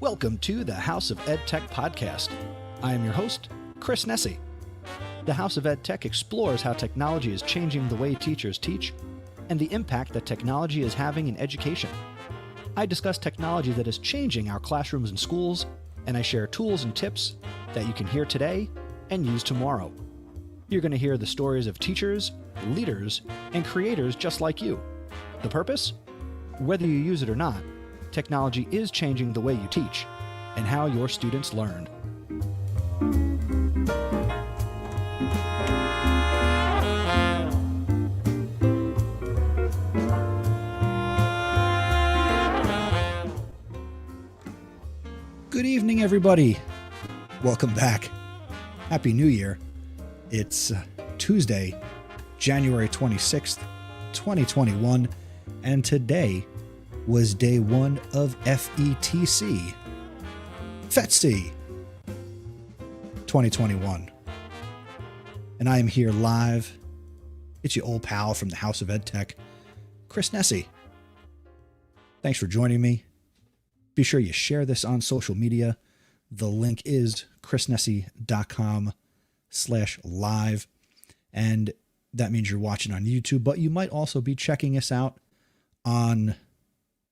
Welcome to the House of Ed Tech podcast. I am your host, Chris Nessie. The House of Ed Tech explores how technology is changing the way teachers teach and the impact that technology is having in education. I discuss technology that is changing our classrooms and schools, and I share tools and tips that you can hear today and use tomorrow. You're going to hear the stories of teachers, leaders, and creators just like you. The purpose? Whether you use it or not, technology is changing the way you teach and how your students learn. Good evening, everybody. Welcome back. Happy New Year. It's Tuesday, January 26th, 2021, and today was day one of FETC 2021. And I am here live. It's your old pal from the House of Ed Tech, Chris Nessie. Thanks for joining me. Be sure you share this on social media. The link is chrisnessie.com/live. And that means you're watching on YouTube, but you might also be checking us out on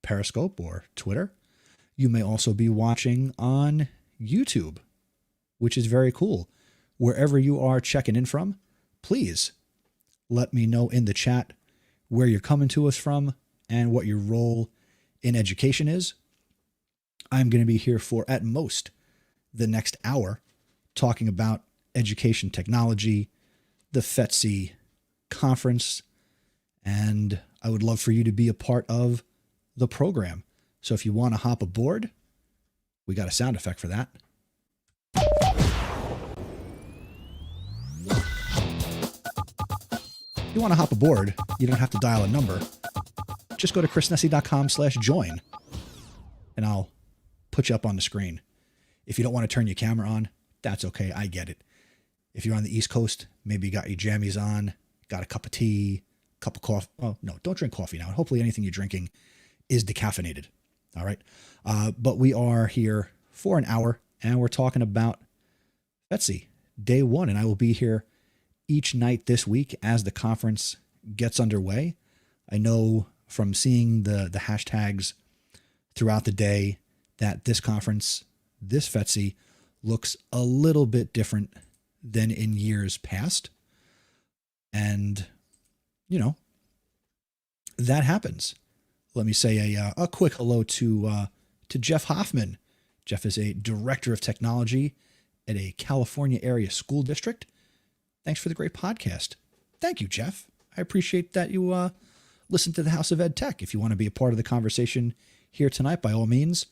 Periscope or Twitter. You may also be watching on YouTube, which is very cool. Wherever you are checking in from, please let me know in the chat where you're coming to us from and what your role in education is. I'm going to be here for at most the next hour talking about education technology, the FETC conference, and I would love for you to be a part of the program. So if you want to hop aboard, we got a sound effect for that. If you want to hop aboard, you don't have to dial a number. Just go to chrisnessie.com/join and I'll put you up on the screen. If you don't want to turn your camera on, that's okay. I get it. If you're on the East Coast, maybe you got your jammies on, got a cup of tea, cup of coffee. Oh, no, don't drink coffee now. Hopefully anything you're drinking is decaffeinated. All right. But we are here for an hour and we're talking about FETC day one. And I will be here each night this week as the conference gets underway. I know from seeing the hashtags throughout the day that this conference, this FETC, looks a little bit different than in years past. And, you know, that happens. Let me say a quick hello to Jeff Hoffman. Jeff is a director of technology at a California area school district. Thanks for the great podcast. Thank you, Jeff. I appreciate that you listen to the House of Ed Tech. If you want to be a part of the conversation here tonight, by all means,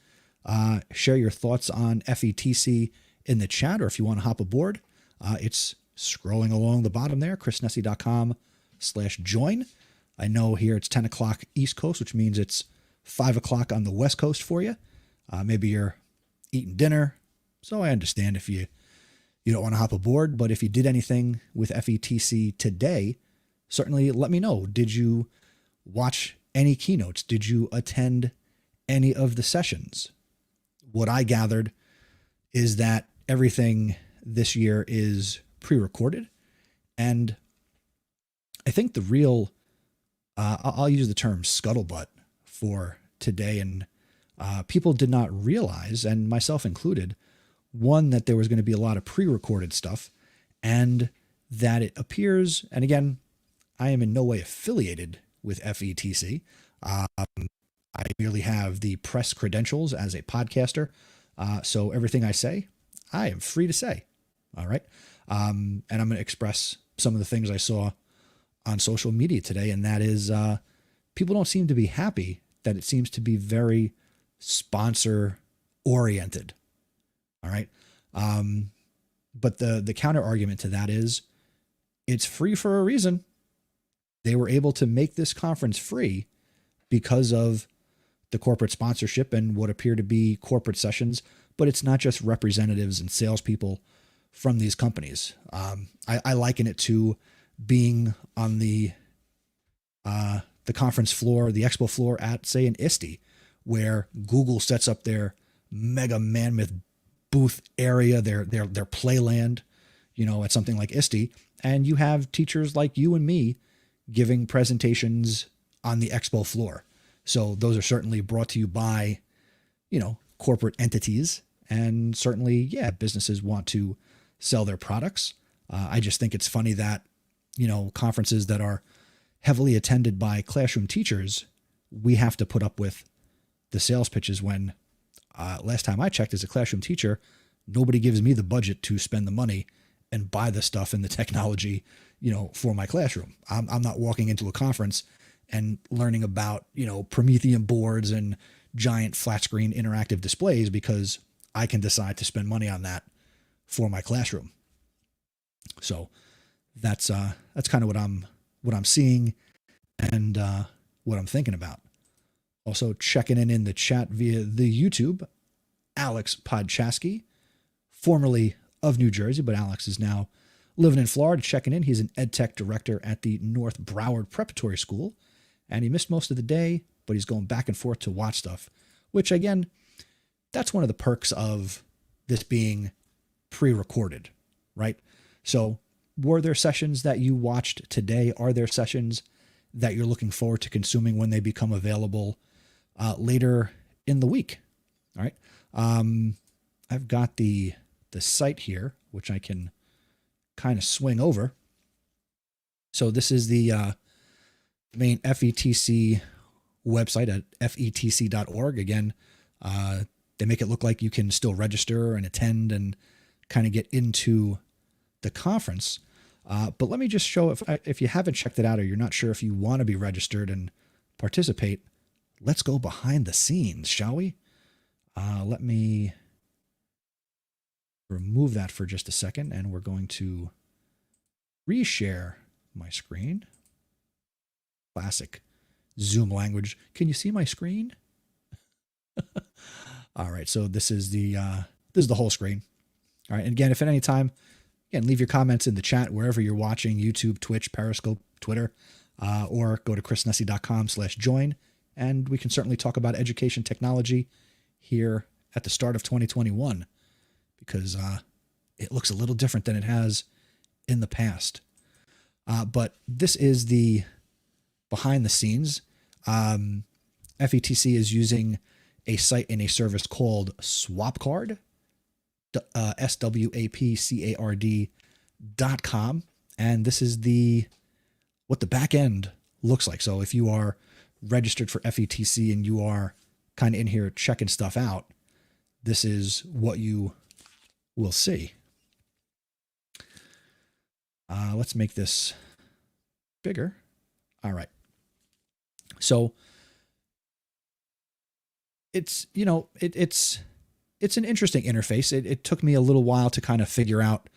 share your thoughts on FETC in the chat, or if you want to hop aboard, it's scrolling along the bottom there, chrisnessie.com/join. I know here it's 10 o'clock East Coast, which means it's 5 o'clock on the West Coast for you. Maybe you're eating dinner. So I understand if you don't want to hop aboard, but if you did anything with FETC today, certainly let me know. Did you watch any keynotes? Did you attend any of the sessions? What I gathered is that everything this year is pre-recorded. And I think the real, I'll use the term scuttlebutt for today. And people did not realize, and myself included, one, that there was going to be a lot of pre-recorded stuff, and that it appears, and again, I am in no way affiliated with FETC. I merely have the press credentials as a podcaster. So everything I say, I am free to say. All right. And I'm going to express some of the things I saw on social media today. And that is, people don't seem to be happy that it seems to be very sponsor oriented. All right. But the counter argument to that is it's free for a reason. They were able to make this conference free because of the corporate sponsorship and what appear to be corporate sessions, but it's not just representatives and salespeople from these companies. I liken it to being on the conference floor, the expo floor at, say, an ISTE, where Google sets up their mega mammoth booth area, their playland, at something like ISTE. And you have teachers like you and me giving presentations on the expo floor. So those are certainly brought to you by, corporate entities. And certainly, yeah, businesses want to sell their products. I just think it's funny that, conferences that are heavily attended by classroom teachers, we have to put up with the sales pitches when last time I checked as a classroom teacher, nobody gives me the budget to spend the money and buy the stuff and the technology, for my classroom. I'm not walking into a conference and learning about, Promethean boards and giant flat screen interactive displays because I can decide to spend money on that for my classroom. So that's kind of what I'm seeing and what I'm thinking about. Also checking in the chat via the YouTube, Alex Podchaski, formerly of New Jersey, but Alex is now living in Florida, checking in. He's an ed tech director at the North Broward Preparatory School, and he missed most of the day, but he's going back and forth to watch stuff, which again, that's one of the perks of this being pre-recorded, right? So were there sessions that you watched today? Are there sessions that you're looking forward to consuming when they become available later in the week? All right. I've got the site here, which I can kind of swing over. So this is the main FETC website at fetc.org. Again, they make it look like you can still register and attend and kind of get into the conference. But let me just show, if you haven't checked it out or you're not sure if you want to be registered and participate, let's go behind the scenes, shall we? Let me remove that for just a second, and we're going to reshare my screen. Classic Zoom language. Can you see my screen? All right, so this is the whole screen. All right, and again, if at any time, again, leave your comments in the chat wherever you're watching, YouTube, Twitch, Periscope, Twitter, or go to chrisnessy.com/join, and we can certainly talk about education technology here at the start of 2021, because it looks a little different than it has in the past. But this is the behind the scenes. FETC is using a site and a service called Swapcard, swapcard.com. And this is what the back end looks like. So if you are registered for FETC and you are kind of in here checking stuff out, this is what you will see. Let's make this bigger. All right. So it's, it's an interesting interface. It took me a little while to kind of figure out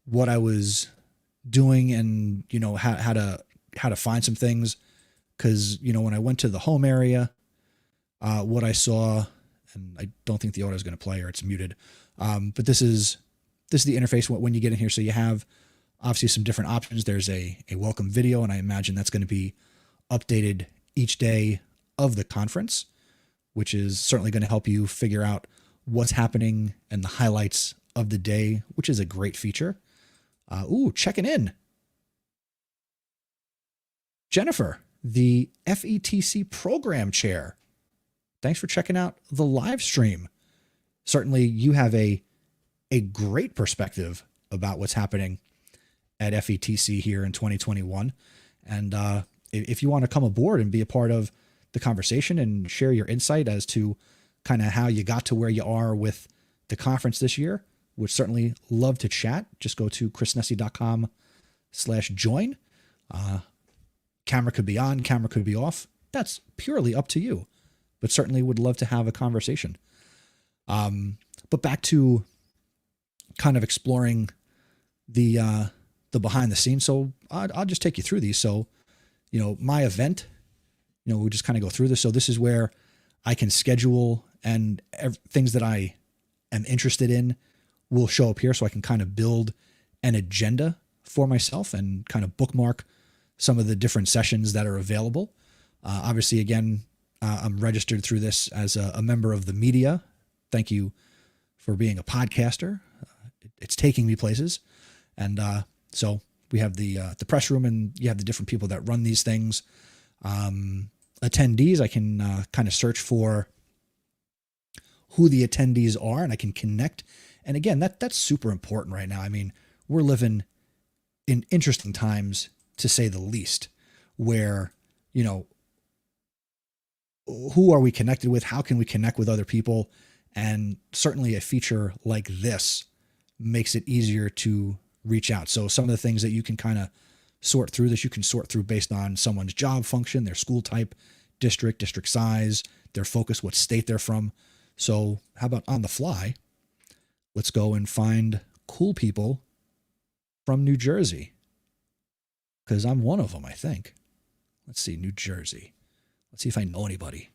what I was doing and, how to find some things. Cause when I went to the home area, what I saw, and I don't think the audio is going to play or it's muted. But this is the interface when you get in here. So you have obviously some different options. There's a welcome video, and I imagine that's going to be updated each day of the conference, which is certainly going to help you figure out what's happening and the highlights of the day, which is a great feature. Checking in. Jennifer, the FETC program chair. Thanks for checking out the live stream. Certainly you have a great perspective about what's happening at FETC here in 2021. And if you want to come aboard and be a part of the conversation and share your insight as to kind of how you got to where you are with the conference this year, would certainly love to chat. Just go to chrisnessy.com/join. Camera could be on, camera could be off. That's purely up to you, but certainly would love to have a conversation. But back to kind of exploring the behind the scenes. So I'll just take you through these. So, my event, we just kind of go through this. So this is where I can schedule, and things that I am interested in will show up here. So I can kind of build an agenda for myself and kind of bookmark some of the different sessions that are available. Obviously, again, I'm registered through this as a member of the media thank you for being a podcaster. It's taking me places. And so we have the press room, and you have the different people that run these things. Attendees, I can kind of search for who the attendees are, and I can connect. And again, that's super important right now. I mean, we're living in interesting times, to say the least, where, you know, who are we connected with? How can we connect with other people? And certainly a feature like this makes it easier to reach out. So some of the things that you can kind of sort through this, you can sort through based on someone's job function, their school type, district size, their focus, what state they're from. So how about on the fly? Let's go and find cool people from New Jersey, because I'm one of them, I think. Let's see, New Jersey. Let's see if I know anybody.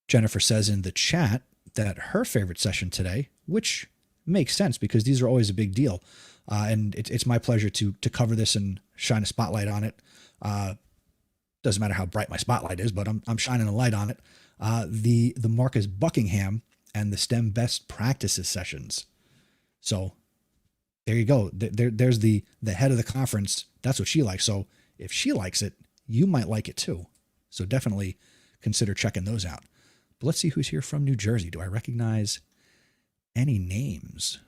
Jennifer says in the chat that her favorite session today, which makes sense because these are always a big deal. And it's my pleasure to cover this and shine a spotlight on it. Doesn't matter how bright my spotlight is, but I'm shining a light on it. The Marcus Buckingham and the STEM best practices sessions. So there you go. There's the head of the conference. That's what she likes. So if she likes it, you might like it too. So definitely consider checking those out. But let's see who's here from New Jersey. Do I recognize any names?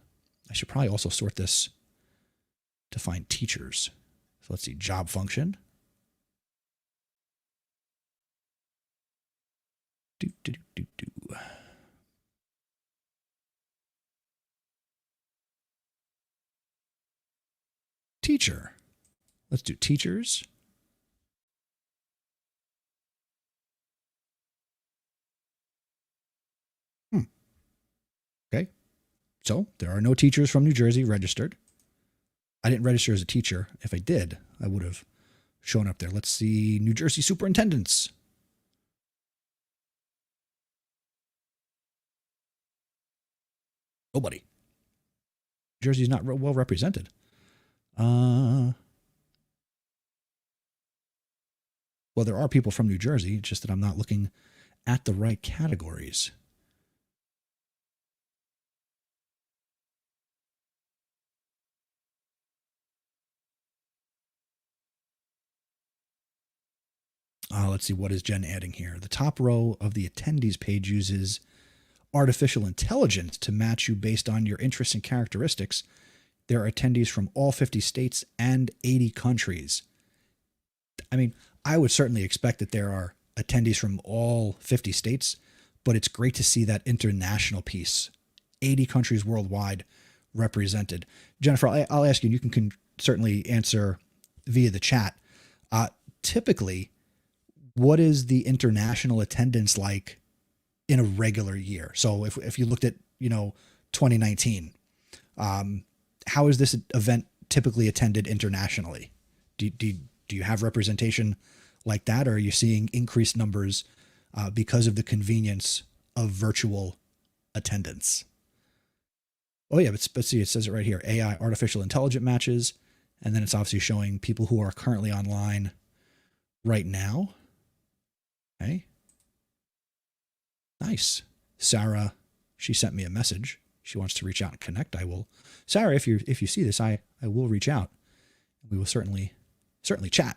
I should probably also sort this to find teachers. So let's see, job function. Teacher. Let's do teachers. Okay. So there are no teachers from New Jersey registered. I didn't register as a teacher. If I did, I would have shown up there. Let's see, New Jersey superintendents. Nobody. Jersey's not well represented. Well, there are people from New Jersey, it's just that I'm not looking at the right categories. Let's see, what is Jen adding here? The top row of the attendees page uses artificial intelligence to match you based on your interests and characteristics. There are attendees from all 50 states and 80 countries. I mean, I would certainly expect that there are attendees from all 50 states, but it's great to see that international piece. 80 countries worldwide represented. Jennifer, I'll ask you, and you can certainly answer via the chat. Typically, what is the international attendance like in a regular year? So if you looked at, 2019, how is this event typically attended internationally? Do you have representation like that, or are you seeing increased numbers because of the convenience of virtual attendance? Oh yeah, but see, it says it right here, AI, artificial intelligence matches, and then it's obviously showing people who are currently online right now. Okay. Nice. Sarah, she sent me a message. She wants to reach out and connect. I will. Sarah, if you see this, I will reach out. We will certainly chat.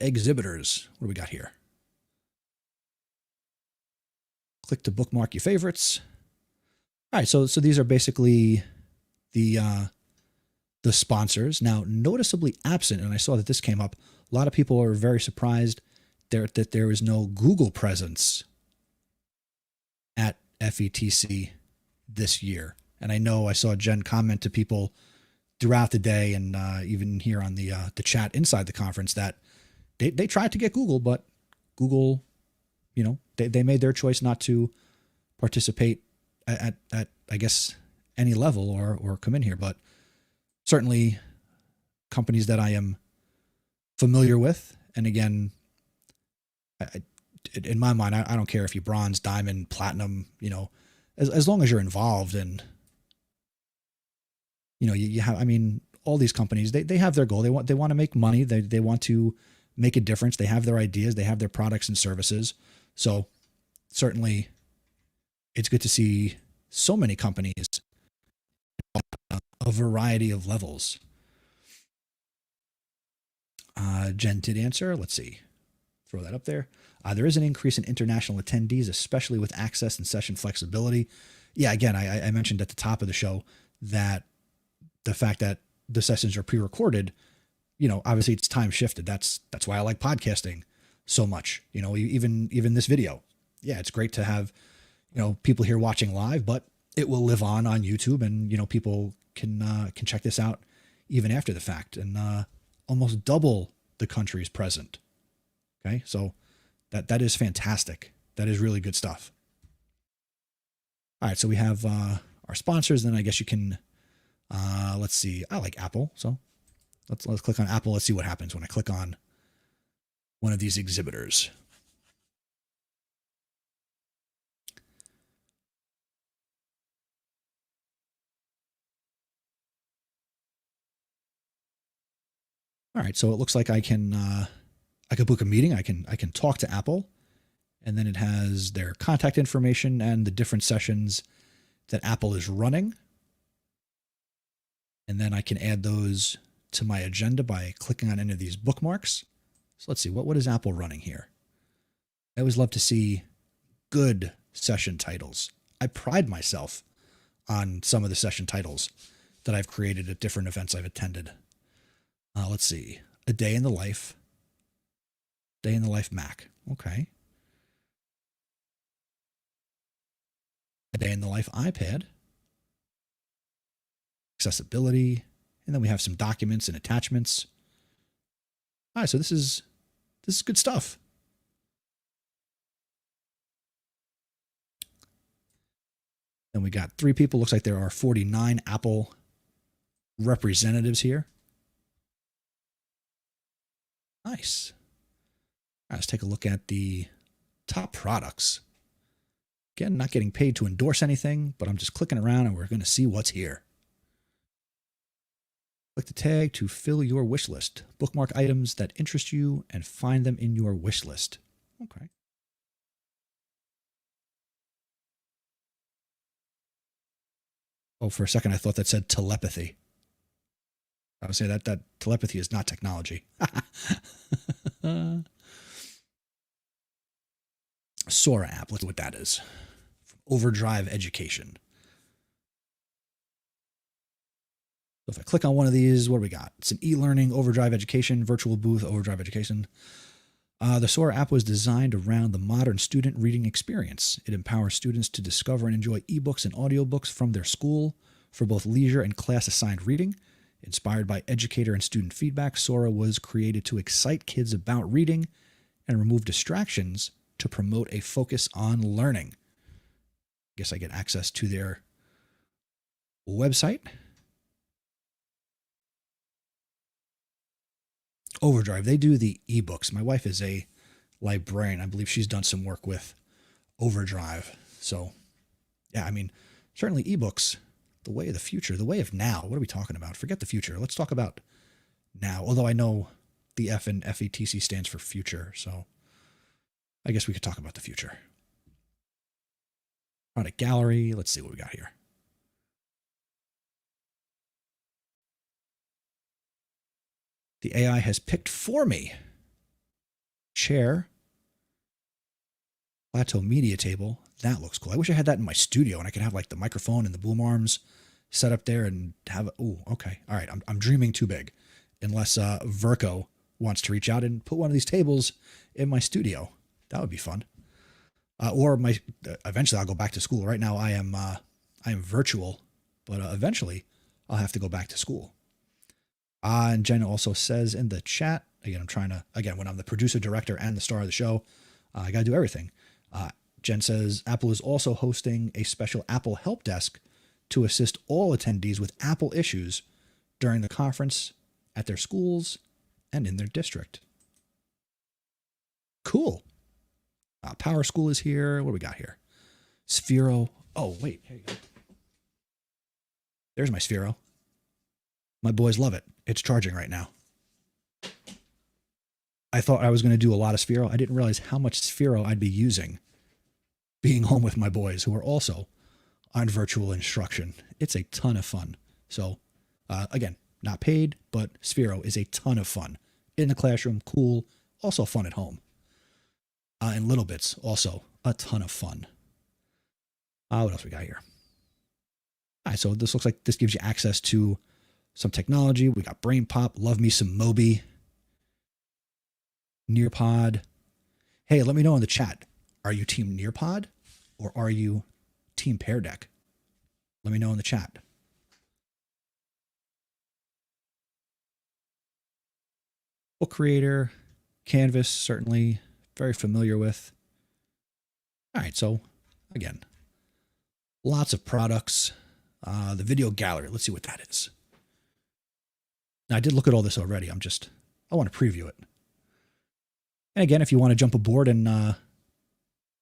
Exhibitors. What do we got here? Click to bookmark your favorites. All right, so these are basically the sponsors. Now, noticeably absent, and I saw that this came up. A lot of people are very surprised that there is no Google presence at FETC this year. And I know I saw Jen comment to people throughout the day, and even here on the chat inside the conference, that they tried to get Google, but Google, they made their choice not to participate at I guess any level or come in here. But certainly companies that I am familiar with, and again, in my mind, I don't care if you bronze, diamond, platinum, as long as you're involved, and you have, I mean, all these companies, they have their goal. They want to make money. They want to make a difference. They have their ideas, they have their products and services. So certainly it's good to see so many companies, a variety of levels. Jen did answer. Let's see. Throw that up there. There is an increase in international attendees, especially with access and session flexibility. Yeah, again, I mentioned at the top of the show that the fact that the sessions are pre-recorded, obviously it's time shifted. That's why I like podcasting so much. Even this video. Yeah, it's great to have, people here watching live, but it will live on YouTube, and people can check this out even after the fact, and almost double the countries present. Okay, so that is fantastic. That is really good stuff. All right, so we have our sponsors. Then I guess you can, let's see. I like Apple, so let's click on Apple. Let's see what happens when I click on one of these exhibitors. All right, so it looks like I can book a meeting. I can talk to Apple, and then it has their contact information and the different sessions that Apple is running. And then I can add those to my agenda by clicking on any of these bookmarks. So let's see, what is Apple running here? I always love to see good session titles. I pride myself on some of the session titles that I've created at different events I've attended. Let's see, A Day in the Life. Day in the Life Mac. Okay. A Day in the Life iPad. Accessibility. And then we have some documents and attachments. All right, so this is good stuff. Then we got 3 people. Looks like there are 49 Apple representatives here. Nice. All right, let's take a look at the top products. Again, not getting paid to endorse anything, but I'm just clicking around and we're going to see what's here. Click the tag to fill your wish list. Bookmark items that interest you and find them in your wish list. Okay. Oh, for a second, I thought that said telepathy. I would say that telepathy is not technology. Soar App. Let's see what that is. Overdrive Education. So if I click on one of these, what do we got? It's an e-learning, Overdrive Education, virtual booth, Overdrive Education. The Soar App was designed around the modern student reading experience. It empowers students to discover and enjoy ebooks and audiobooks from their school for both leisure and class-assigned reading. Inspired by educator and student feedback, Sora was created to excite kids about reading and remove distractions to promote a focus on learning. I guess I get access to their website. Overdrive, they do the ebooks. My wife is a librarian. I believe she's done some work with Overdrive. So, yeah, I mean, certainly ebooks, the way of the future, the way of now. What are we talking about? Forget the future. Let's talk about now. Although I know the F in FETC stands for future, so I guess we could talk about the future. Product gallery. Let's see what we got here. The AI has picked for me. Chair. Plateau media table. That looks cool. I wish I had that in my studio and I could have like the microphone and the boom arms set up there and have. Oh, okay. All right. I'm dreaming too big. Unless Verco wants to reach out and put one of these tables in my studio. That would be fun. Or eventually I'll go back to school. Right now I am virtual, but eventually I'll have to go back to school. And Jen also says in the chat, again, when I'm the producer, director, and the star of the show, I got to do everything. Jen says Apple is also hosting a special Apple help desk to assist all attendees with Apple issues during the conference at their schools and in their district. Cool. Power School is here. What do we got here? Sphero. Oh, wait. Here you go. There's my Sphero. My boys love it. It's charging right now. I thought I was going to do a lot of Sphero. I didn't realize how much Sphero I'd be using being home with my boys who are also on virtual instruction. It's a ton of fun. So, again, not paid, but Sphero is a ton of fun in the classroom. Cool. Also fun at home. And Little Bits, also a ton of fun. What else we got here? All right, so this looks like this gives you access to some technology. We got Brain Pop, love me some Moby, Nearpod. Hey, let me know in the chat. Are you Team Nearpod or are you Team Pear Deck? Let me know in the chat. Book Creator, Canvas, certainly very familiar with. All right, so again, lots of products. The video gallery, let's see what that is. Now, I did look at all this already. I want to preview it. And again, if you want to jump aboard and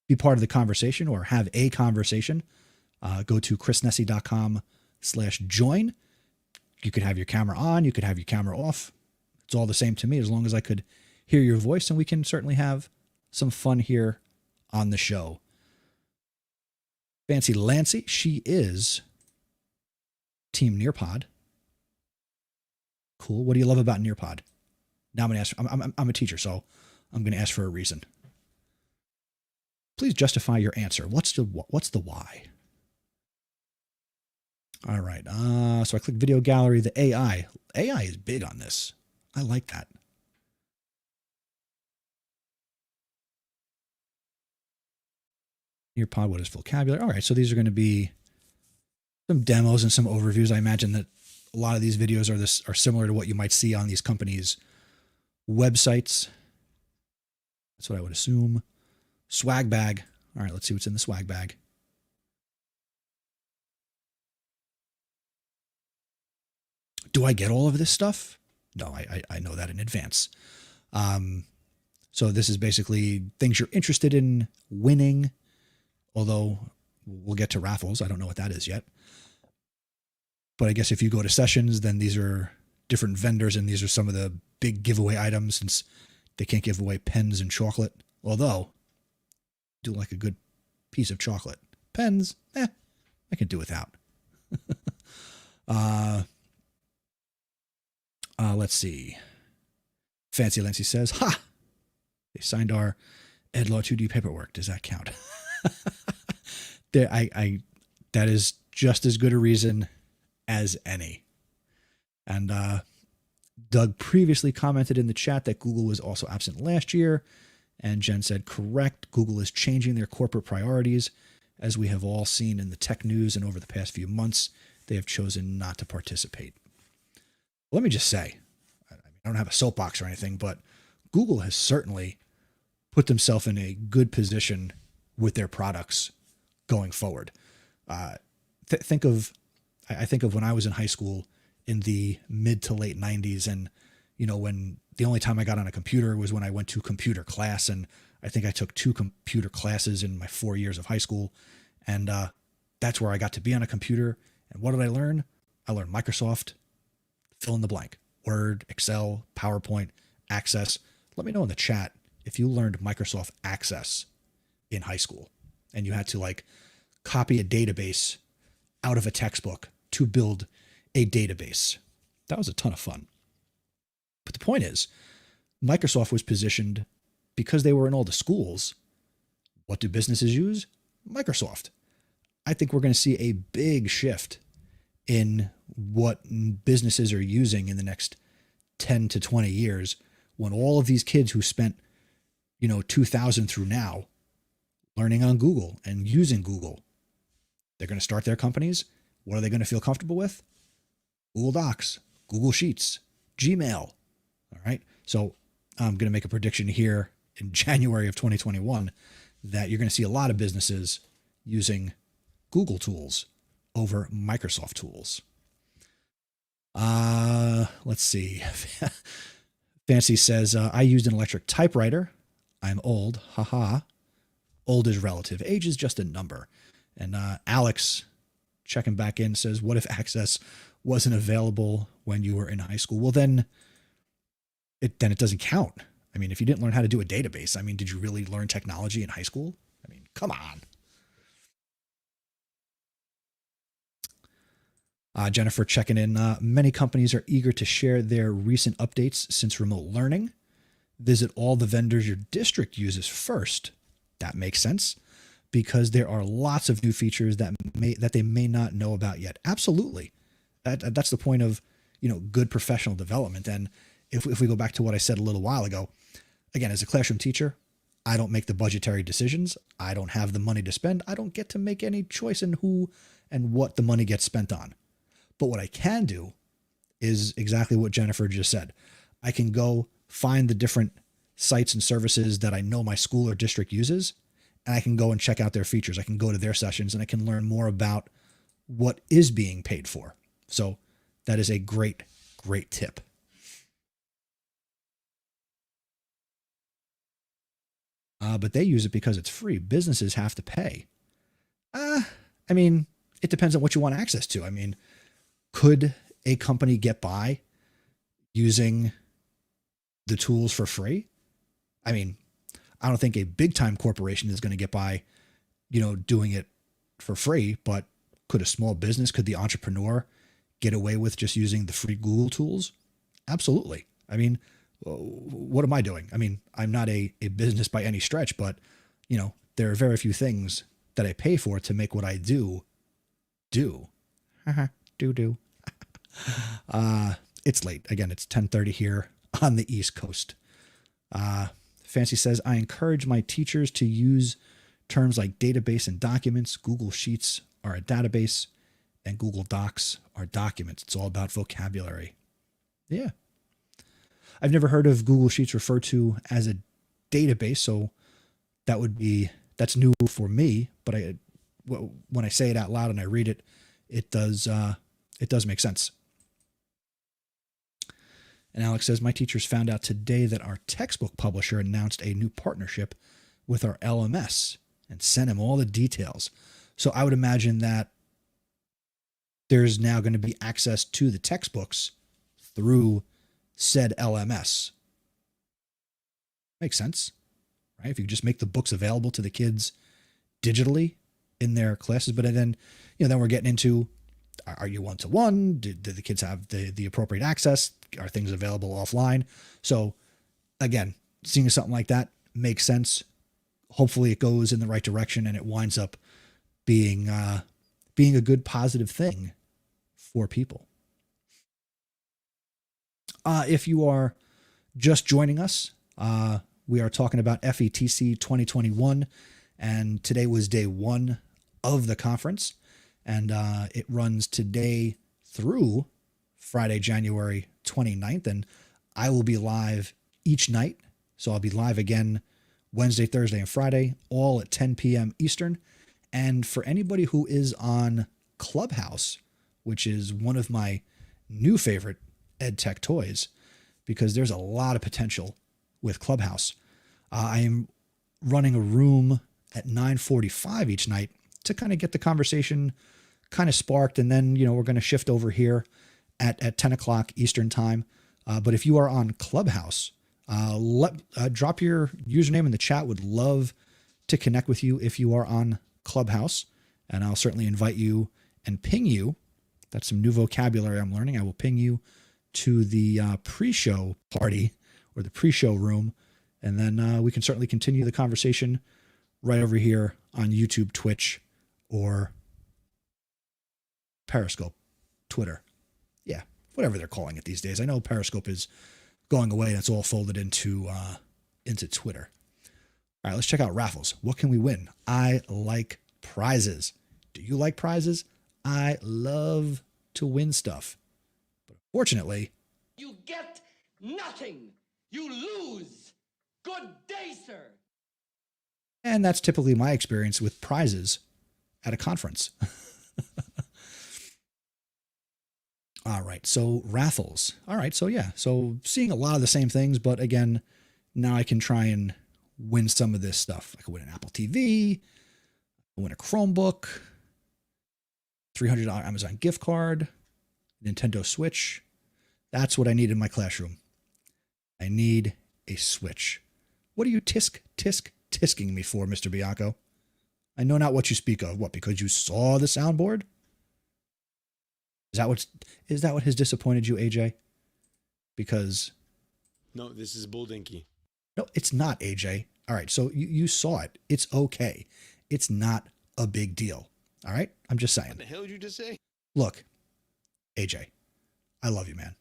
be part of the conversation or have a conversation, go to chrisnessy.com/join. You could have your camera on, you could have your camera off. It's all the same to me as long as I could hear your voice, and we can certainly have some fun here on the show. Fancy Lancy, she is Team Nearpod. Cool. What do you love about Nearpod? Now I'm going to ask. I'm a teacher, so I'm going to ask for a reason. Please justify your answer. What's the why? All right. So I click video gallery. The AI is big on this. I like that. Nearpod, what is vocabulary? All right. So these are going to be some demos and some overviews. I imagine that a lot of these videos are similar to what you might see on these companies' websites. That's what I would assume. Swag bag. All right, let's see what's in the swag bag. Do I get all of this stuff? No, I know that in advance. So this is basically things you're interested in winning, although we'll get to raffles. I don't know what that is yet. But I guess if you go to sessions, then these are different vendors, and these are some of the big giveaway items since they can't give away pens and chocolate. Although, I do like a good piece of chocolate. Pens, I can do without. Let's see. Fancy Lancy says, ha! They signed our EdLaw 2D paperwork. Does that count? That is just as good a reason as any. And Doug previously commented in the chat that Google was also absent last year. And Jen said, correct. Google is changing their corporate priorities. As we have all seen in the tech news and over the past few months, they have chosen not to participate. Let me just say, I don't have a soapbox or anything, but Google has certainly put themselves in a good position with their products going forward. I think of when I was in high school in the mid to late 90s, and when the only time I got on a computer was when I went to computer class, and I think I took 2 computer classes in my 4 years of high school, and that's where I got to be on a computer. And what did I learn? I learned Microsoft, fill in the blank, Word, Excel, PowerPoint, Access. Let me know in the chat if you learned Microsoft Access in high school and you had to copy a database out of a textbook to build a database. That was a ton of fun. But the point is, Microsoft was positioned because they were in all the schools. What do businesses use? Microsoft. I think we're going to see a big shift in what businesses are using in the next 10 to 20 years when all of these kids who spent, 2000 through now learning on Google and using Google, they're going to start their companies. What are they going to feel comfortable with? Google Docs, Google Sheets, Gmail. All right. So I'm going to make a prediction here in January of 2021 that you're going to see a lot of businesses using Google tools over Microsoft tools. Let's see. Fancy says, I used an electric typewriter. I'm old. Haha. Old is relative. Age is just a number. And Alex, checking back in, says, what if Access wasn't available when you were in high school? Well, then it doesn't count. I mean, if you didn't learn how to do a database, I mean, did you really learn technology in high school? I mean, come on. Jennifer checking in. Many companies are eager to share their recent updates since remote learning. Visit all the vendors your district uses first. That makes sense because there are lots of new features that they may not know about yet. Absolutely. That's the point of, good professional development. And if we go back to what I said a little while ago, again, as a classroom teacher, I don't make the budgetary decisions. I don't have the money to spend. I don't get to make any choice in who and what the money gets spent on. But what I can do is exactly what Jennifer just said. I can go find the different sites and services that I know my school or district uses, and I can go and check out their features. I can go to their sessions and I can learn more about what is being paid for. So that is a great, great tip. But they use it because it's free. Businesses have to pay. I mean, it depends on what you want access to. I mean, could a company get by using the tools for free? I mean, I don't think a big time corporation is going to get by, doing it for free, but could a small business, could the entrepreneur get away with just using the free Google tools? Absolutely. I mean, what am I doing? I mean, I'm not a business by any stretch, but there are very few things that I pay for to make what I do. Do. It's late. Again, it's 10:30 here on the East Coast. Fancy says, I encourage my teachers to use terms like database and documents. Google Sheets are a database and Google Docs are documents. It's all about vocabulary. Yeah. I've never heard of Google Sheets referred to as a database, so that's new for me, but when I say it out loud and I read it, it does make sense. And Alex says, my teachers found out today that our textbook publisher announced a new partnership with our LMS and sent him all the details. So I would imagine that there's now going to be access to the textbooks through said LMS. Makes sense, right? If you just make the books available to the kids digitally in their classes, but then, then we're getting into, are you one-to-one? Do the kids have the appropriate access? Are things available offline? So again, seeing something like that makes sense. Hopefully it goes in the right direction and it winds up being a good positive thing for people. If you are just joining us, we are talking about FETC 2021, and today was day one of the conference, and it runs today through Friday, January 29th, and I will be live each night. So I'll be live again Wednesday, Thursday, and Friday, all at 10 p.m. Eastern. And for anybody who is on Clubhouse, which is one of my new favorite ed tech toys, because there's a lot of potential with Clubhouse. I am running a room at 9:45 each night to kind of get the conversation kind of sparked. And then, we're going to shift over here at 10 o'clock Eastern time. But if you are on Clubhouse, drop your username in the chat. Would love to connect with you if you are on Clubhouse, and I'll certainly invite you and ping you. That's some new vocabulary I'm learning. I will ping you to the pre-show party or the pre-show room, and then we can certainly continue the conversation right over here on YouTube, Twitch, or Periscope, Twitter. Yeah, whatever they're calling it these days. I know Periscope is going away, and it's all folded into Twitter. All right, let's check out Raffles. What can we win? I like prizes. Do you like prizes? I love to win stuff. But unfortunately, you get nothing. You lose. Good day, sir. And that's typically my experience with prizes at a conference. All right, so Raffles. All right, so yeah, so seeing a lot of the same things, but again, now I can try and win some of this stuff. I could win an Apple TV, win a Chromebook, $300 Amazon gift card, Nintendo Switch. That's what I need in my classroom. I need a switch. What are you tisking me for, Mr. Bianco? I know not what you speak of. What, because you saw the soundboard? Is that what has disappointed you, AJ? Because... No, this is Bull Dinky. No, it's not, AJ. All right, so you saw it. It's okay. It's not a big deal. All right? I'm just saying. What the hell did you just say? Look, AJ, I love you, man.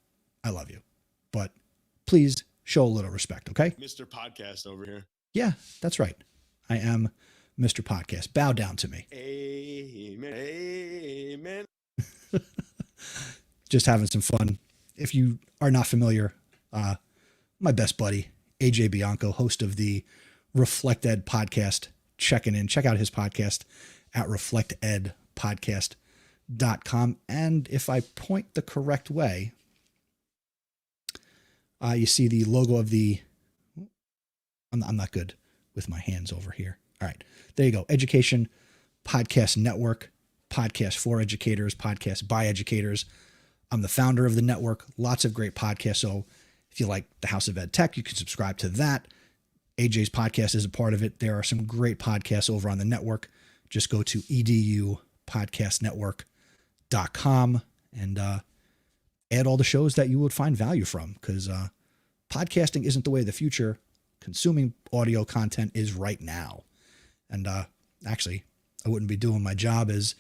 I love you. But please show a little respect, okay? Mr. Podcast over here. Yeah, that's right. I am Mr. Podcast. Bow down to me. Amen. Amen. Just having some fun. If you are not familiar, my best buddy, AJ Bianco, host of the Reflect Ed podcast, checking in. Check out his podcast at reflectedpodcast.com. And if I point the correct way, you see the logo of the... I'm not good with my hands over here. All right. There you go. Education Podcast Network, podcast for educators, podcast by educators. I'm the founder of the network. Lots of great podcasts. So if you like the House of Ed Tech, you can subscribe to that. AJ's podcast is a part of it. There are some great podcasts over on the network. Just go to edupodcastnetwork.com and add all the shows that you would find value from, because podcasting isn't the way of the future. Consuming audio content is right now. And actually, I wouldn't be doing my job as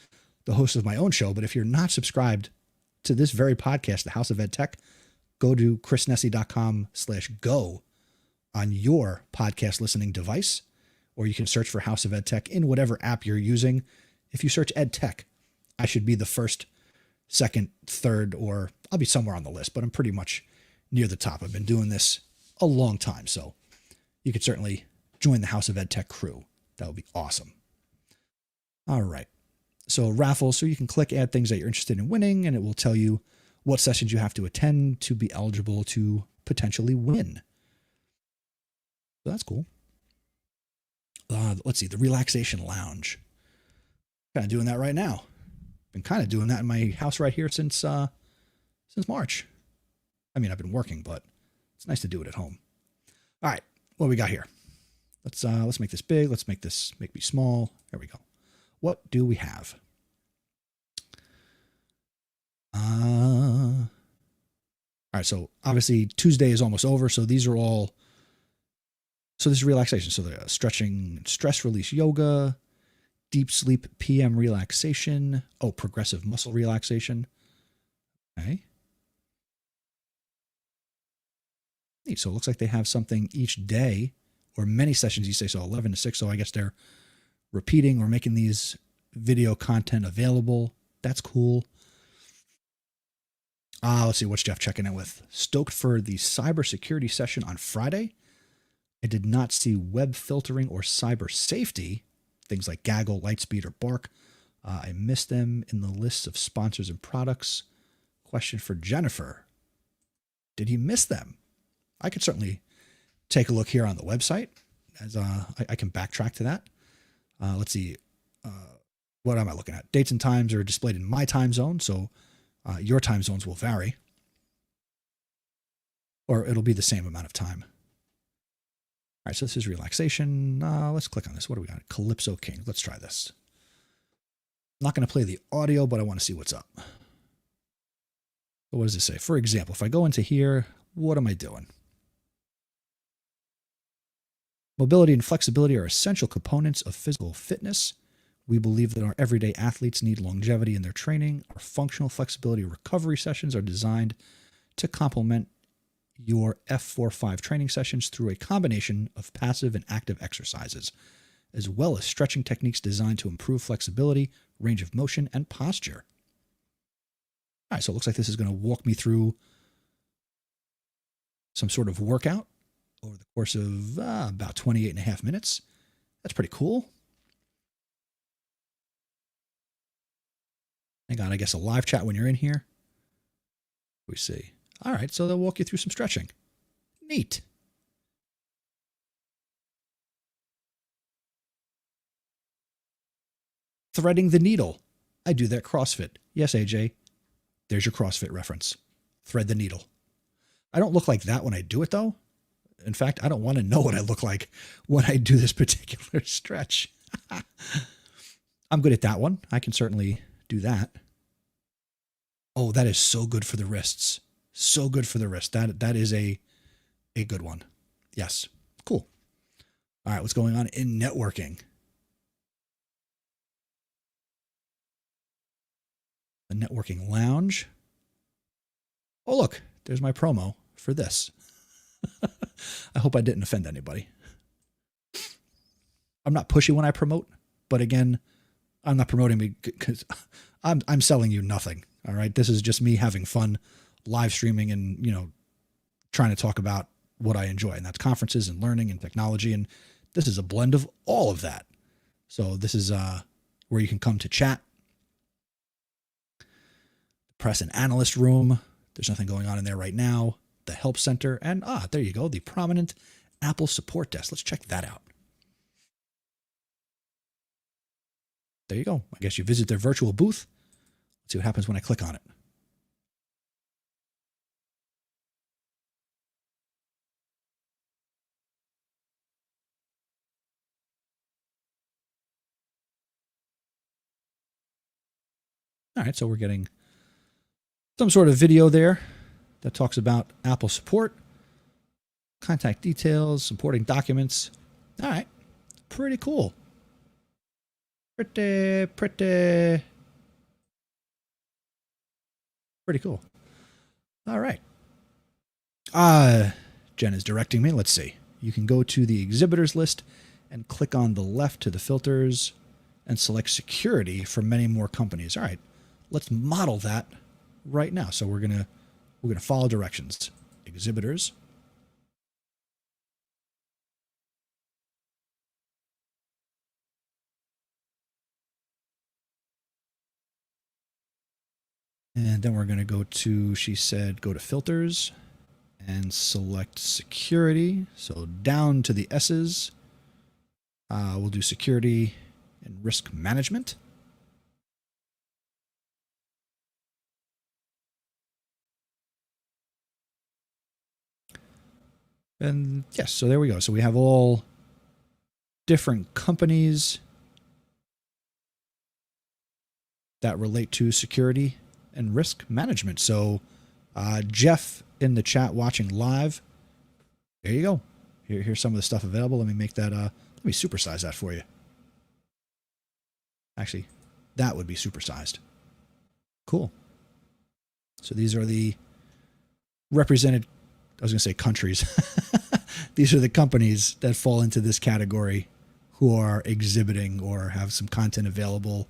the host of my own show, but if you're not subscribed to this very podcast, the House of Ed Tech, go to chrisnessy.com/go on your podcast listening device, or you can search for House of Ed Tech in whatever app you're using. If you search Ed Tech, I should be the first, second, third, or I'll be somewhere on the list, but I'm pretty much near the top. I've been doing this a long time, so you could certainly join the House of Ed Tech crew. That would be awesome. All right. So Raffles, so you can click add things that you're interested in winning, and it will tell you what sessions you have to attend to be eligible to potentially win. So that's cool. Let's see, the Relaxation Lounge. Kind of doing that right now. Been kind of doing that in my house right here since March. I mean, I've been working, but it's nice to do it at home. All right, what we got here? Let's make this big. Let's make me small. There we go. What do we have? All right, so obviously Tuesday is almost over, so these are all... So this is relaxation. So the stretching, stress release yoga, deep sleep PM relaxation. Oh, progressive muscle relaxation. Okay. Neat. So it looks like they have something each day, or many sessions, you say, so 11 to 6. So I guess they're repeating or making these video content available. That's cool. Let's see, what's Jeff checking in with? Stoked for the cybersecurity session on Friday. I did not see web filtering or cyber safety, things like Gaggle, Lightspeed, or Bark. I missed them in the lists of sponsors and products. Question for Jennifer. Did he miss them? I could certainly take a look here on the website, as I can backtrack to that. Let's see. What am I looking at? Dates and times are displayed in my time zone, so your time zones will vary. Or it'll be the same amount of time. All right, so this is relaxation. Let's click on this. What do we got? Calypso King. Let's try this. I'm not going to play the audio, but I want to see what's up. So what does it say? For example, if I go into here, what am I doing? Mobility and flexibility are essential components of physical fitness. We believe that our everyday athletes need longevity in their training. Our functional flexibility recovery sessions are designed to complement your F4-5 training sessions through a combination of passive and active exercises, as well as stretching techniques designed to improve flexibility, range of motion, and posture. All right, so it looks like this is going to walk me through some sort of workout over the course of about 28 and a half minutes. That's pretty cool. Hang on, I guess a live chat when you're in here. We see. All right, so they'll walk you through some stretching. Neat. Threading the needle. I do that CrossFit. Yes, AJ. There's your CrossFit reference. Thread the needle. I don't look like that when I do it, though. In fact, I don't want to know what I look like when I do this particular stretch. I'm good at that one. I can certainly do that. Oh, that is so good for the wrists. So good for the wrist. That is a good one. Yes. Cool. All right, what's going on in networking? The networking lounge. Oh, look, there's my promo for this. I hope I didn't offend anybody. I'm not pushy when I promote, but again, I'm not promoting because I'm selling you nothing. All right. This is just me having fun live streaming and, trying to talk about what I enjoy. And that's conferences and learning and technology. And this is a blend of all of that. So this is where you can come to chat. Press and analyst room. There's nothing going on in there right now. The help center. And there you go. The prominent Apple support desk. Let's check that out. There you go. I guess you visit their virtual booth. Let's see what happens when I click on it. All right, so we're getting some sort of video there that talks about Apple support, contact details, supporting documents. All right, pretty cool. Pretty cool. All right. Jen is directing me. Let's see. You can go to the exhibitors list and click on the left to the filters and select security for many more companies. All right. Let's model that right now. So we're gonna follow directions. Exhibitors. And then we're going to go to, she said, go to filters and select security. So down to the S's, we'll do security and risk management. And yes, so there we go. So we have all different companies that relate to security and risk management. So Jeff in the chat watching live, there you go. Here's some of the stuff available. Let me make that, let me supersize that for you. Actually, that would be supersized. Cool. So these are the represented, I was going to say countries. These are the companies that fall into this category who are exhibiting or have some content available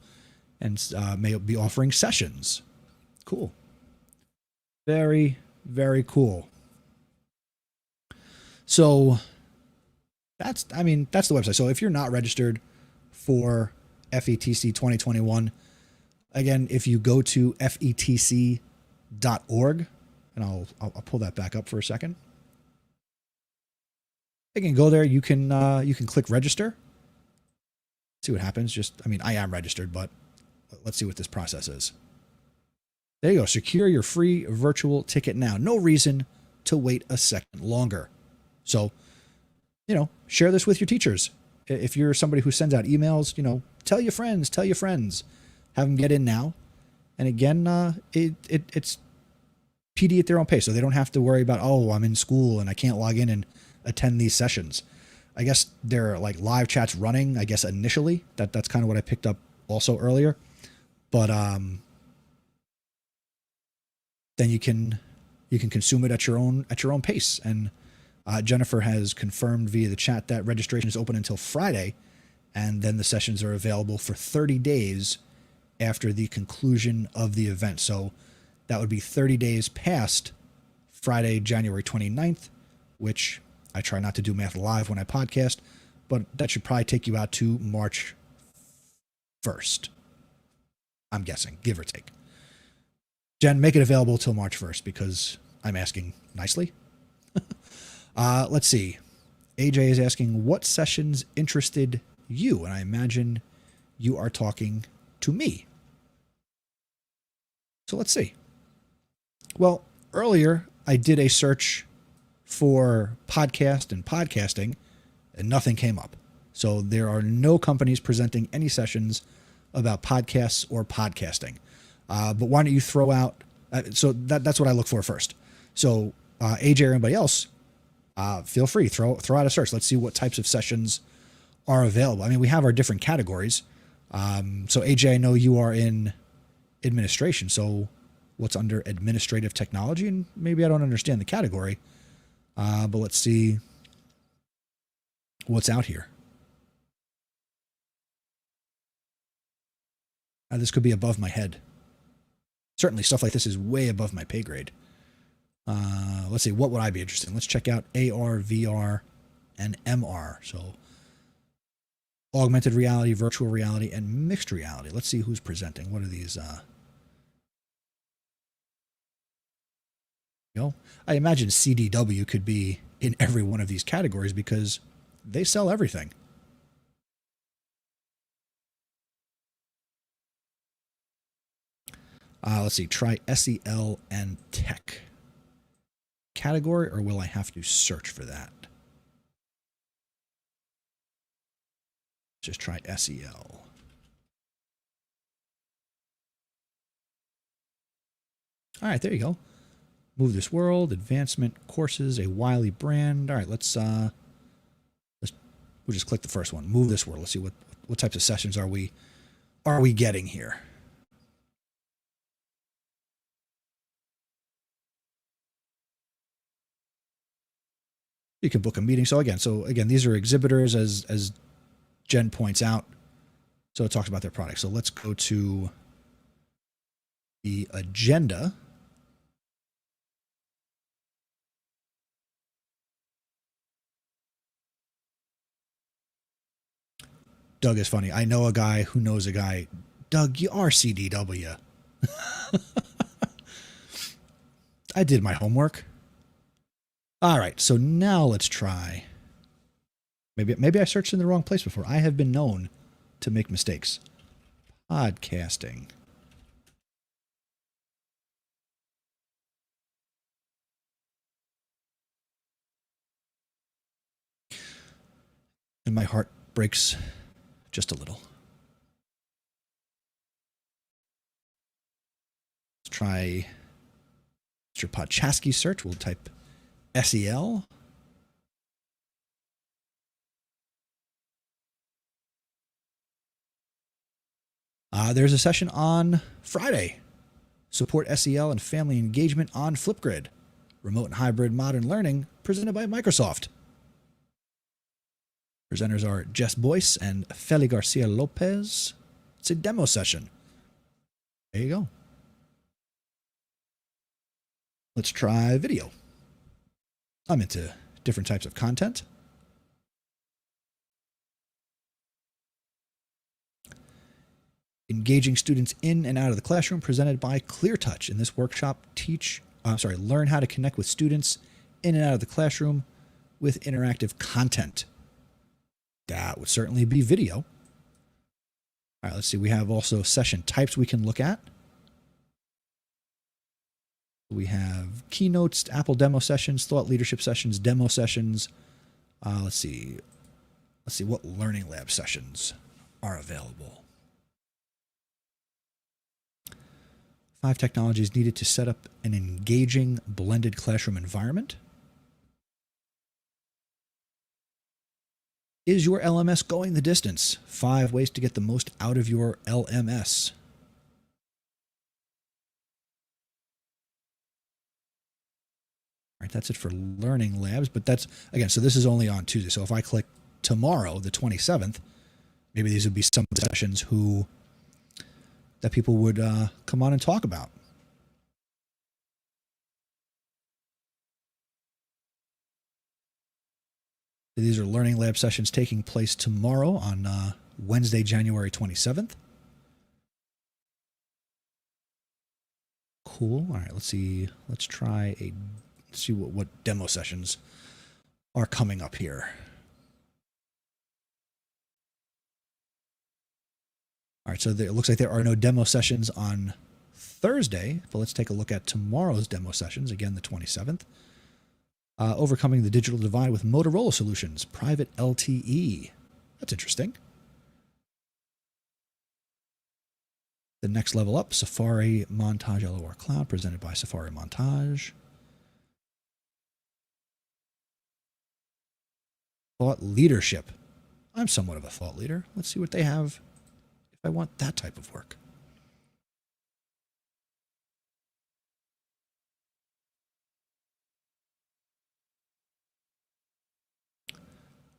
and may be offering sessions. Cool. Very, very cool. So that's the website. So if you're not registered for FETC 2021, again, if you go to fetc.org, and I'll pull that back up for a second. You can go there. You can click register. See what happens. I am registered, but let's see what this process is. There you go. Secure your free virtual ticket now. No reason to wait a second longer. So, share this with your teachers. If you're somebody who sends out emails, tell your friends, have them get in now. And again, it's PD at their own pace. So they don't have to worry about, I'm in school and I can't log in and attend these sessions. I guess they're like live chats running, I guess initially. That's kind of what I picked up also earlier. But then you can consume it at your own pace. And Jennifer has confirmed via the chat that registration is open until Friday, and then the sessions are available for 30 days after the conclusion of the event. So that would be 30 days past Friday, January 29th, which I try not to do math live when I podcast, but that should probably take you out to March 1st. I'm guessing, give or take. Jen, make it available till March 1st because I'm asking nicely. Let's see. AJ is asking, what sessions interested you? And I imagine you are talking to me. So let's see. Well, earlier I did a search for podcast and podcasting, and nothing came up. So there are no companies presenting any sessions about podcasts or podcasting. But why don't you throw out, so that's what I look for first. So AJ or anybody else, feel free, throw out a search. Let's see what types of sessions are available. I mean, we have our different categories. So AJ, I know you are in administration. So what's under administrative technology? And maybe I don't understand the category, but let's see what's out here. This could be above my head. Certainly stuff like this is way above my pay grade. Let's see, what would I be interested in? Let's check out AR, VR, and MR. So augmented reality, virtual reality, and mixed reality. Let's see who's presenting. What are these? I imagine CDW could be in every one of these categories because they sell everything. Let's see, try SEL and tech. Category, or will I have to search for that? Just try SEL. All right, there you go. Move this world, advancement, courses, a Wiley brand. All right, we'll just click the first one. Move this world. Let's see what types of sessions are we getting here. You can book a meeting. So again, these are exhibitors as Jen points out. So it talks about their products. So let's go to the agenda. Doug is funny. I know a guy who knows a guy. Doug, you are CDW. I did my homework. All right, so now let's try. Maybe I searched in the wrong place before. I have been known to make mistakes. Podcasting. And my heart breaks just a little. Let's try Mr. Podchaski search. We'll type SEL. There's a session on Friday. Support SEL and family engagement on Flipgrid. Remote and hybrid modern learning presented by Microsoft. Presenters are Jess Boyce and Feli Garcia Lopez. It's a demo session. There you go. Let's try video. I'm into different types of content. Engaging students in and out of the classroom presented by ClearTouch. In this workshop, learn how to connect with students in and out of the classroom with interactive content. That would certainly be video. All right, let's see. We have also session types we can look at. We have keynotes, Apple demo sessions, thought leadership sessions, demo sessions. Let's see what learning lab sessions are available. 5 technologies needed to set up an engaging blended classroom environment. Is your LMS going the distance? 5 ways to get the most out of your LMS. All right, that's it for learning labs, but that's, again, so this is only on Tuesday. So if I click tomorrow, the 27th, maybe these would be some of the sessions that people would come on and talk about. These are learning lab sessions taking place tomorrow on Wednesday, January 27th. Cool. All right, let's see. Let's see what demo sessions are coming up here. All right, so it looks like there are no demo sessions on Thursday, but let's take a look at tomorrow's demo sessions, again, the 27th. Overcoming the digital divide with Motorola Solutions, private LTE. That's interesting. The next level up, Safari Montage LOR Cloud, presented by Safari Montage. Thought leadership. I'm somewhat of a thought leader. Let's see what they have if I want that type of work.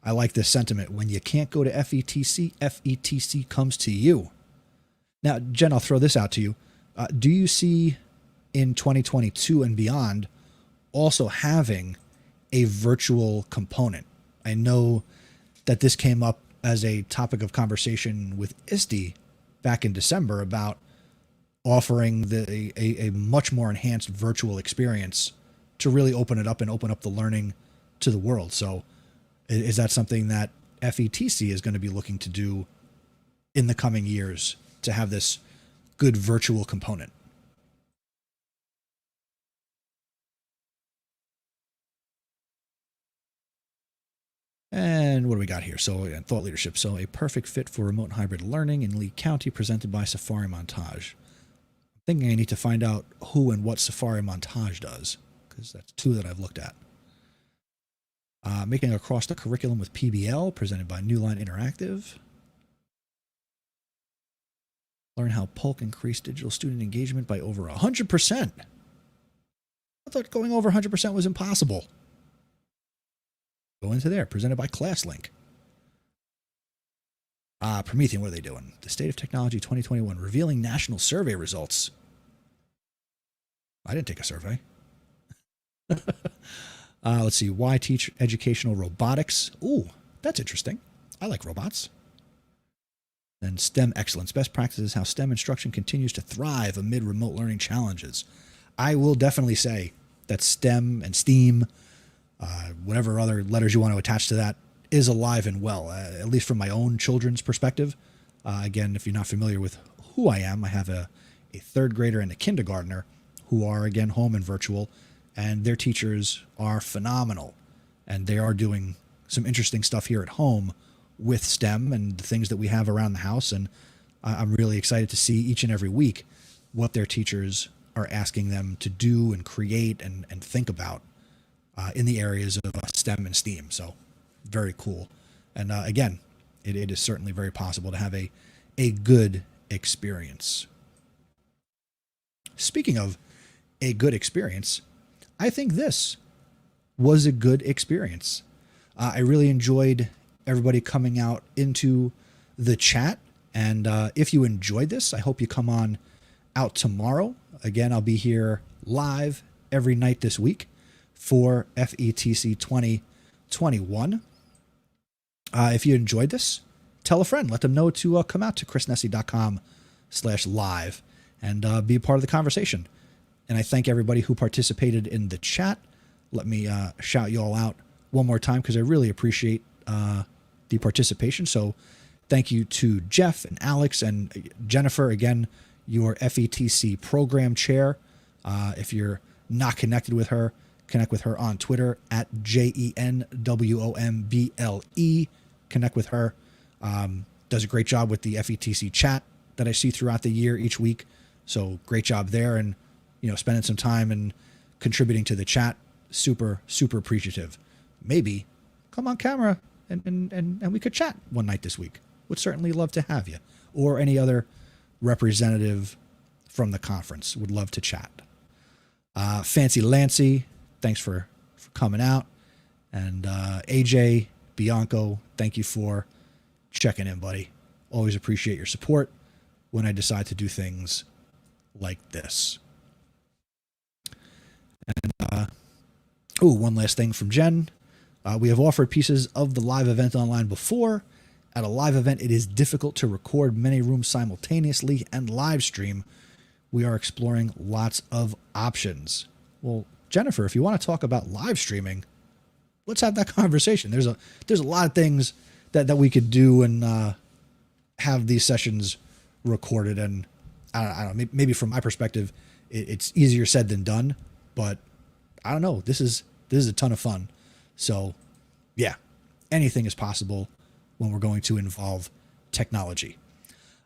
I like this sentiment. When you can't go to FETC, FETC comes to you. Now, Jen, I'll throw this out to you. Do you see in 2022 and beyond also having a virtual component? I know that this came up as a topic of conversation with ISTE back in December about offering a much more enhanced virtual experience to really open it up and open up the learning to the world. So is that something that FETC is going to be looking to do in the coming years, to have this good virtual component? And what do we got here? So thought leadership. So a perfect fit for remote and hybrid learning in Lee County, presented by Safari Montage. I'm thinking I need to find out who and what Safari Montage does, because that's two that I've looked at. Making across the curriculum with PBL, presented by Newline Interactive. Learn how Polk increased digital student engagement by over 100%. I thought going over 100% was impossible. Go into there, presented by ClassLink. Promethean, what are they doing? The State of Technology 2021, revealing national survey results. I didn't take a survey. Let's see. Why teach educational robotics? Ooh, that's interesting. I like robots. And STEM excellence. Best practices, how STEM instruction continues to thrive amid remote learning challenges. I will definitely say that STEM and STEAM, whatever other letters you want to attach to that, is alive and well, at least from my own children's perspective. Again, if you're not familiar with who I am, I have a third grader and a kindergartner who are, again, home and virtual, and their teachers are phenomenal. And they are doing some interesting stuff here at home with STEM and the things that we have around the house. And I'm really excited to see each and every week what their teachers are asking them to do and create and think about in the areas of STEM and STEAM. So very cool. And again, it is certainly very possible to have a good experience. Speaking of a good experience, I think this was a good experience. I really enjoyed everybody coming out into the chat. And if you enjoyed this, I hope you come on out tomorrow. Again, I'll be here live every night this week for FETC 2021. If you enjoyed this, tell a friend. Let them know to come out to chrisnessy.com/live and be a part of the conversation. And I thank everybody who participated in the chat. Let me shout you all out one more time because I really appreciate the participation. So thank you to Jeff and Alex and Jennifer. Again, your FETC program chair. If you're not connected with her, connect with her on Twitter at JENWOMBLE. Connect with her. Does a great job with the FETC chat that I see throughout the year each week. So great job there. And, spending some time and contributing to the chat. Super, super appreciative. Maybe come on camera and we could chat one night this week. Would certainly love to have you, or any other representative from the conference. Would love to chat. Fancy Lancy, thanks for coming out. And AJ Bianco, thank you for checking in, buddy. Always appreciate your support when I decide to do things like this. And one last thing from Jen. We have offered pieces of the live event online before. At a live event, it is difficult to record many rooms simultaneously and live stream. We are exploring lots of options. Well, Jennifer, if you want to talk about live streaming, let's have that conversation. There's a lot of things that we could do and have these sessions recorded. And I don't know, maybe from my perspective, it's easier said than done. But I don't know. This is This is a ton of fun. So yeah, anything is possible when we're going to involve technology.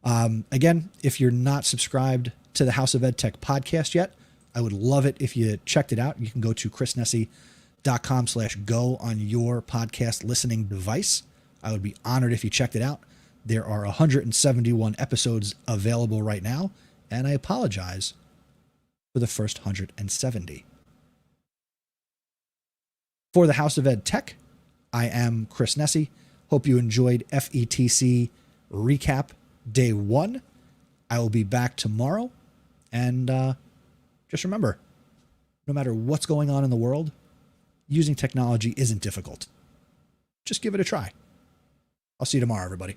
Again, if you're not subscribed to the House of Ed Tech podcast yet, I would love it if you checked it out. You can go to chrisnessy.com/go on your podcast listening device. I would be honored if you checked it out. There are 171 episodes available right now, and I apologize for the first 170. For the House of Ed Tech, I am Chris Nesi. Hope you enjoyed FETC Recap Day 1. I will be back tomorrow. And just remember, no matter what's going on in the world, using technology isn't difficult. Just give it a try. I'll see you tomorrow, everybody.